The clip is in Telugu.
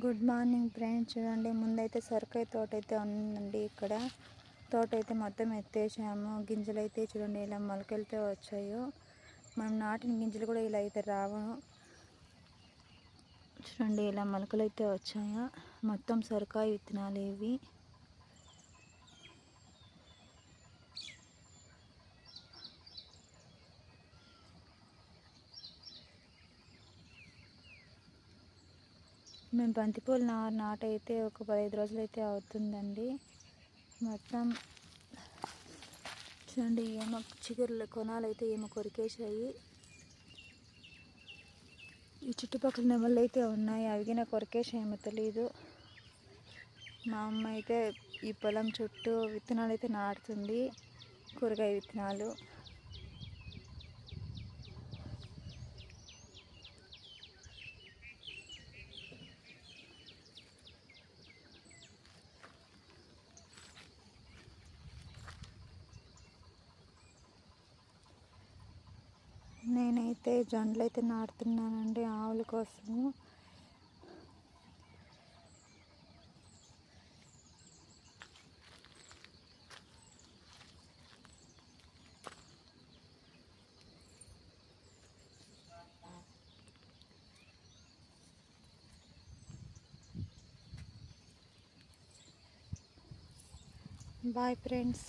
Good morning friends. చూడండి, ముందైతే సొరకాయ తోట అయితే ఉందండి. ఇక్కడ తోట అయితే మొత్తం ఎత్తేసాము. గింజలు అయితే చూడండి ఇలా మొలకెళ్తే వచ్చాయో. మనం నాటిన గింజలు కూడా ఇలా అయితే రావు. చూడండి ఇలా మొలకలు అయితే వచ్చాయో. మొత్తం సొరకాయ విత్తనాలు ఇవి. మేము బంతిపూలు నాటైతే ఒక 15 రోజులు అయితే అవుతుందండి. మొత్తం చూడండి ఏమో చిగురుల కొనాలు అయితే ఏమో కొరికేసాయి. ఈ చుట్టుపక్కల నెమళ్ళు అయితే ఉన్నాయి, అవి నాకు కొరికేసాయేమో తెలీదు. మా అమ్మ అయితే ఈ పొలం చుట్టూ విత్తనాలు అయితే నాటుతుంది, కూరగాయ విత్తనాలు. నేనైతే జొన్నలు అయితే నాటుతున్నానండి ఆవుల కోసము. Bye friends.